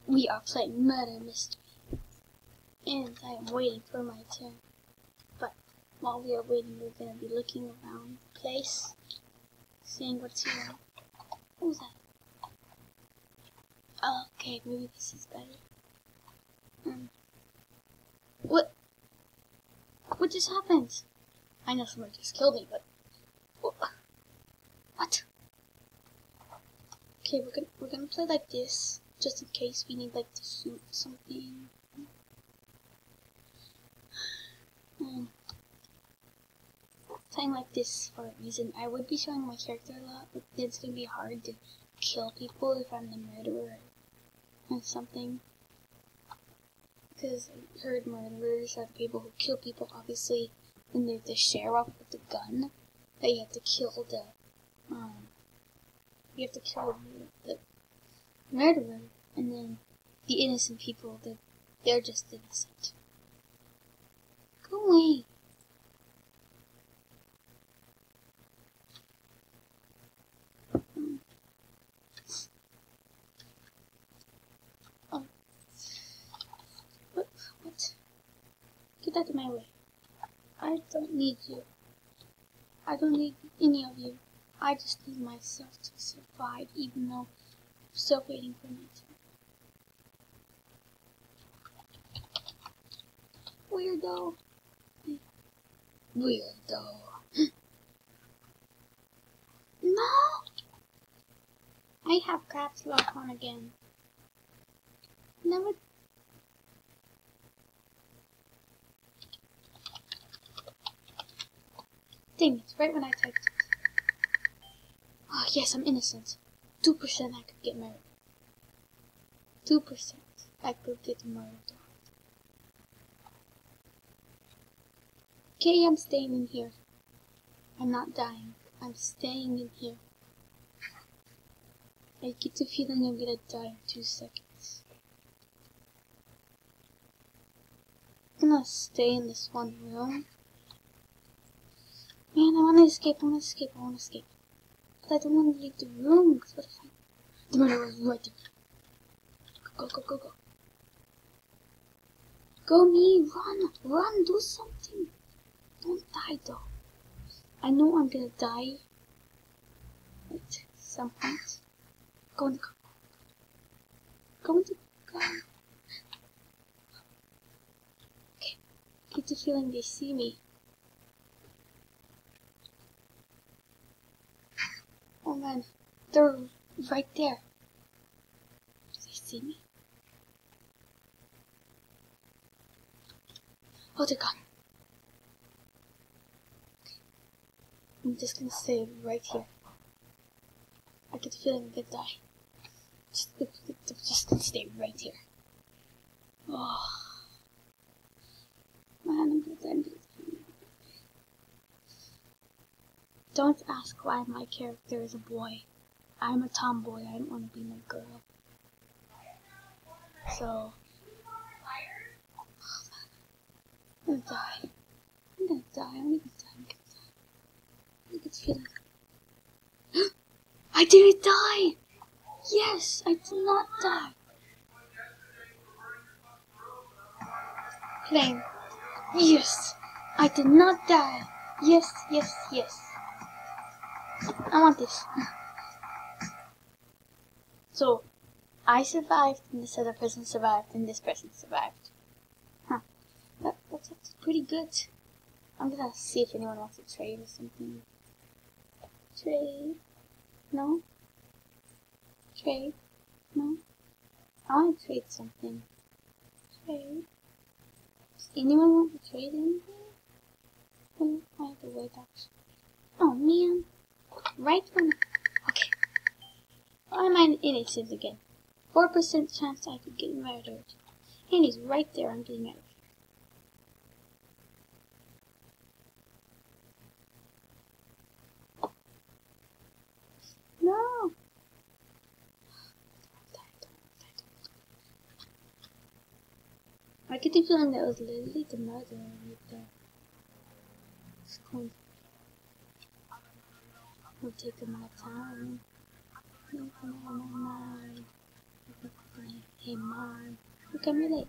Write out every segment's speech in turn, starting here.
We are playing Murder Mystery, and I am waiting for my turn. But while we are waiting, we're gonna be looking around the place, seeing what's here. What was that? Oh, okay, maybe this is better. What? What just happened? I know someone just killed me, but what? Okay, we're gonna play like this, just in case we need like to shoot something. Playing like this for a reason. I would be showing my character a lot, but it's gonna be hard to kill people if I'm the murderer or something. Because I heard murderers are people who kill people, obviously, when they're the sheriff with the gun, that you have to kill the murderer, and then the innocent people, they're just innocent. Go away. What? Get out of my way. I don't need you. I don't need any of you. I just need myself to survive, even though I'm still waiting for my turn. Weirdo. Weirdo. No! I have caps lock on again. Never. Dang it, right when I typed it. Oh, yes, I'm innocent. 2% I could get married. 2% I could get murdered. Okay, I'm staying in here. I'm not dying. I'm staying in here. I get the feeling I'm gonna die in 2 seconds. I'm gonna stay in this one room. Man, I wanna escape, I wanna escape. But I don't wanna leave the room, because what if the murderer's right there. Go. Go me, run, do something. Don't die though. I know I'm gonna die at some point. Go in the car. Go in the car. Okay, get the feeling they see me. Oh man, they're right there. Do they see me? Oh, they're gone. Okay. I'm just gonna stay right here. I get the feeling I'm gonna die. Just gonna stay right here. Oh. Man, I'm gonna die. Don't ask why my character is a boy. I'm a tomboy. I don't want to be no girl. So, I'm gonna die. I'm gonna die. I get the feeling. I didn't die! Yes, I did not die. Claim. Yes, I did not die. Yes. I want this. So, I survived, and this other person survived, and this person survived. Huh. That's pretty good. I'm gonna see if anyone wants to trade or something. Trade? No? Trade? No? I want to trade something. Trade? Does anyone want to trade anything? I have to wait actually. Oh man. Right when... Okay. I'm an innocent again. 4% chance I could get murdered. And he's right there, I'm getting out of here. No! I get the feeling that was literally the murderer right there. It's cool. I'm taking my time. Hey mom, you can relate.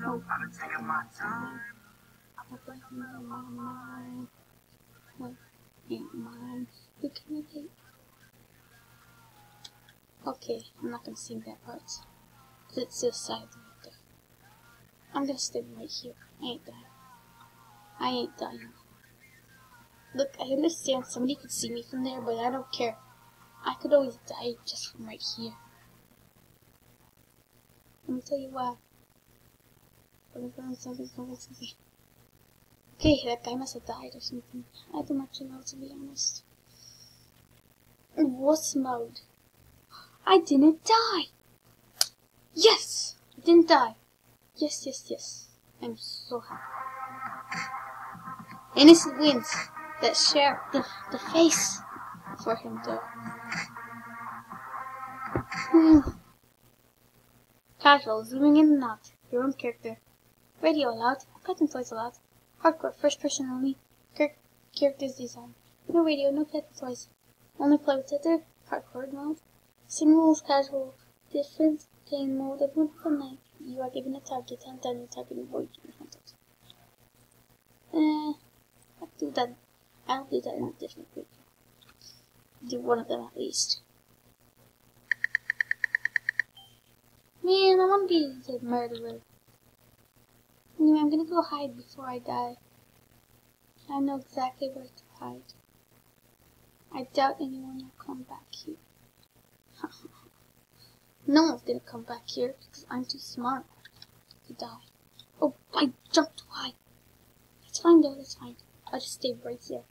Oh, I'm taking my time. I'm breaking my mind. What ain't mine? You can relate. Okay, I'm not gonna sing that part. Cause it's so sad right there. I'm gonna stay right here. I ain't dying. I ain't dying. Look, I understand somebody could see me from there, but I don't care. I could always die just from right here. Let me tell you why. Okay, that guy must have died or something. I don't actually know, to be honest. What's mode? I didn't die! Yes! I didn't die. Yes, yes, yes. I'm so happy. Innocent wins. That share the face for him though. Casual, zooming in and out. Your own character. Radio allowed. Pet and toys allowed. Hardcore, first person only. Characters design. No radio, no pet and toys. Only play with tether. Hardcore mode. Same rules, casual. Different game mode. A wonderful night. You are given a target. Hunt down your target and avoid your hunters. I'll do that. I'll do that in a different video. Do one of them at least. Man, I want to be the murderer. Anyway, I'm gonna go hide before I die. I know exactly where to hide. I doubt anyone will come back here. No one's gonna come back here because I'm too smart to die. Oh, I jumped too high. That's fine though, that's fine. I'll just stay right here.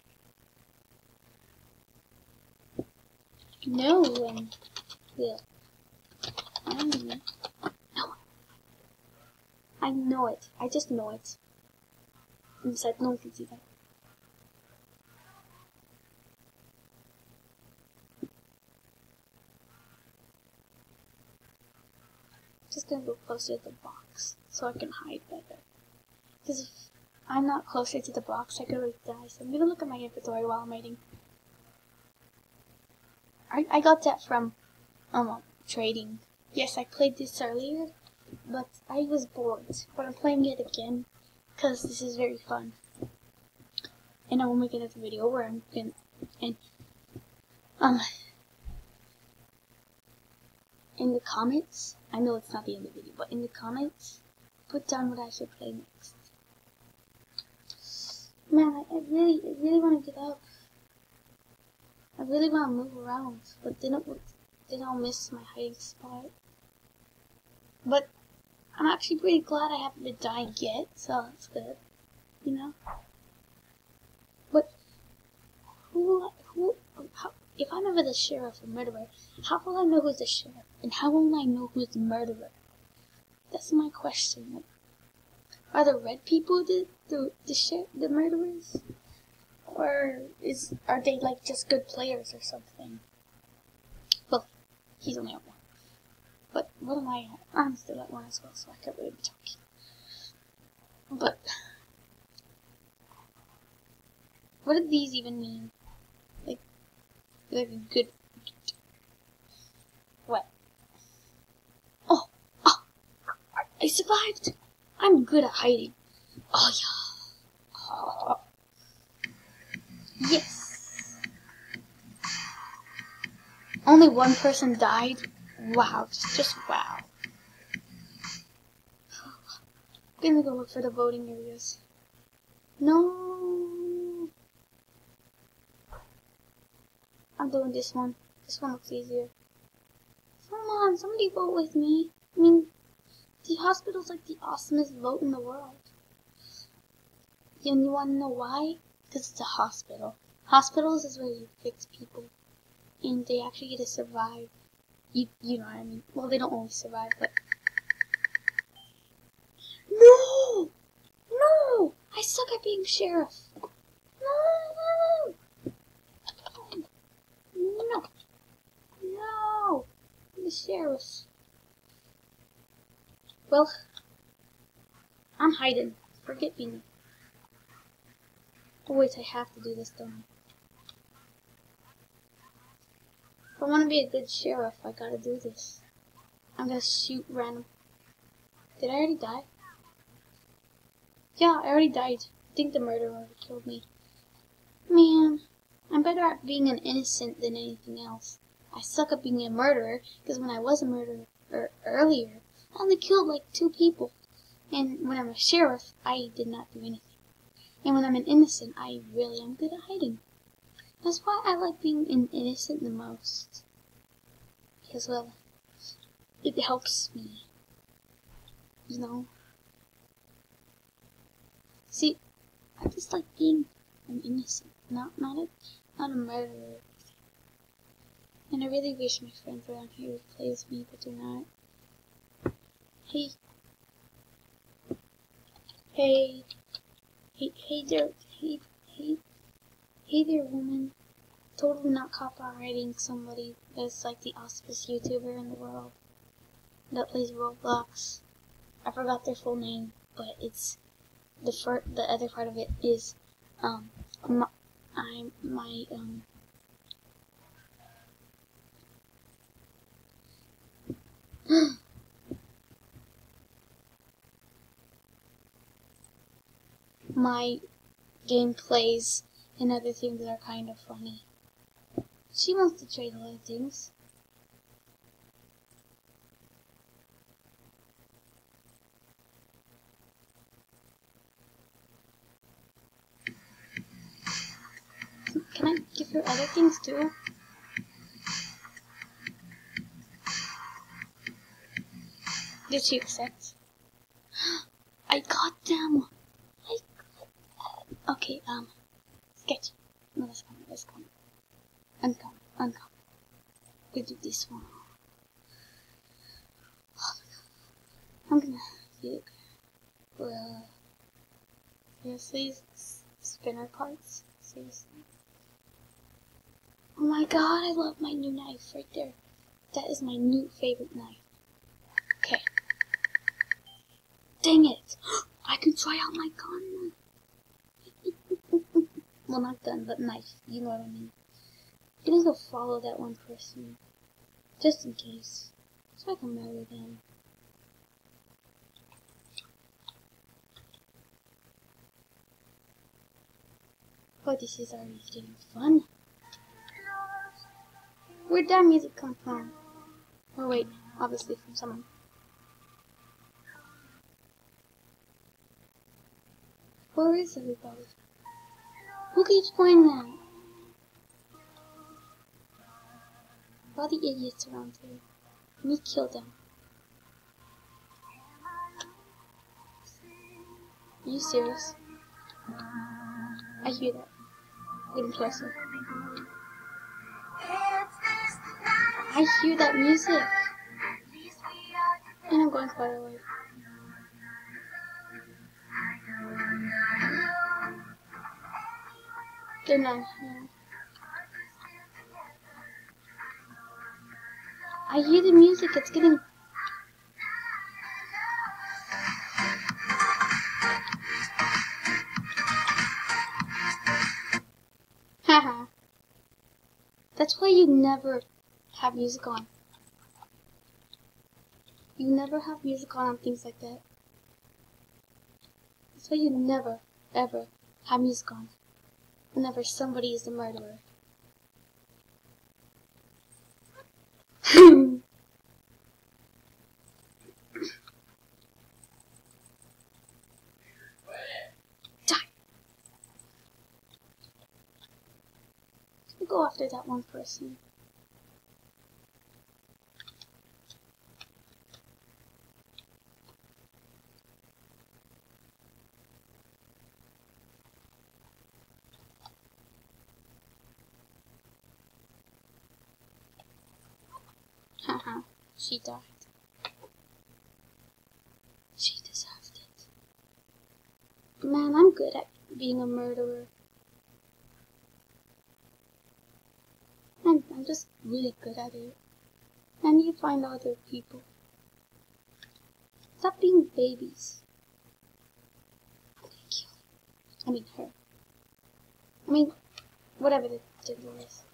No one will find me. No. I know it. I just know it. And besides, no one can see that. Just gonna go closer to the box so I can hide better. Because if I'm not closer to the box, I could already die. So I'm gonna look at my inventory while I'm waiting. I got that from trading. Yes, I played this earlier, but I was bored. But I'm playing it again because this is very fun. And I will make another video where I'm gonna in the comments. I know it's not the end of the video, but in the comments, put down what I should play next. Man, I really want to get up. I really want to move around, but then I'll miss my hiding spot. But I'm actually pretty glad I haven't been dying yet, so that's good, you know. But if I'm ever the sheriff or murderer, how will I know who's the sheriff, and how will I know who's the murderer? That's my question. Like, are the red people the murderers? Or are they like just good players or something? Well, he's only at 1. But what am I at? I'm still at 1 as well, so I can't really be talking. But what do these even mean? Like a good what? Oh, I survived! I'm good at hiding. Oh yeah. Oh. Yes. Only one person died? Wow, just wow. I'm gonna go look for the voting areas. No. I'm doing this one. This one looks easier. Come on, somebody vote with me. I mean, the hospital's like the awesomest vote in the world. And you wanna know why? Because it's a hospital. Hospitals is where you fix people. And they actually get to survive. You know what I mean? Well, they don't always survive, but... No! No! I suck at being sheriff. No! No! No! I'm the sheriff. Well, I'm hiding. Forget me. Oh wait, I have to do this, don't I? I want to be a good sheriff, I gotta do this. I'm gonna shoot random. Did I already die? Yeah, I already died. I think the murderer killed me. Man, I'm better at being an innocent than anything else. I suck at being a murderer, because when I was a murderer earlier, I only killed like 2 people. And when I'm a sheriff, I did not do anything. And when I'm an innocent, I really am good at hiding. That's why I like being an innocent the most. Because, well, it helps me. You know? See, I just like being an innocent, not a murderer. And I really wish my friends around here would play with me, but they're not. Hey. Hey. Hey there, woman. Totally not copywriting somebody that's like the awesomest YouTuber in the world that plays Roblox. I forgot their full name, but it's the other part of it is my gameplays and other things that are kind of funny. She wants to trade a lot of things. Can I give her other things too? Did she accept? I got them! Okay, sketch. No, let's come. Uncome. We do this one. I'm gonna look for seriously spinner parts. Seriously. Oh my god, I love my new knife right there. That is my new favorite knife. Okay. Dang it! I can try out my gun. Well, not gun, but knife. You know what I mean. I'm gonna go follow that one person. Just in case. So I can marry them. Oh, this is already getting fun. Where'd that music come from? Oh wait, obviously from someone. Where is everybody? Who keeps playing that? All the idiots around here. Let me kill them. Are you serious? I hear that. Getting closer. I hear that music. And I'm going far away. They're not here. I hear the music, it's getting... Haha. That's why you never have music on. You never have music on things like that. That's why you never, ever have music on whenever somebody is the murderer. Go after that one person. Haha, she died. She deserved it. Man, I'm good at being a murderer. I'm just really good at it. I need to find other people. Stop being babies. Thank you. I mean her. I mean, whatever the gender is.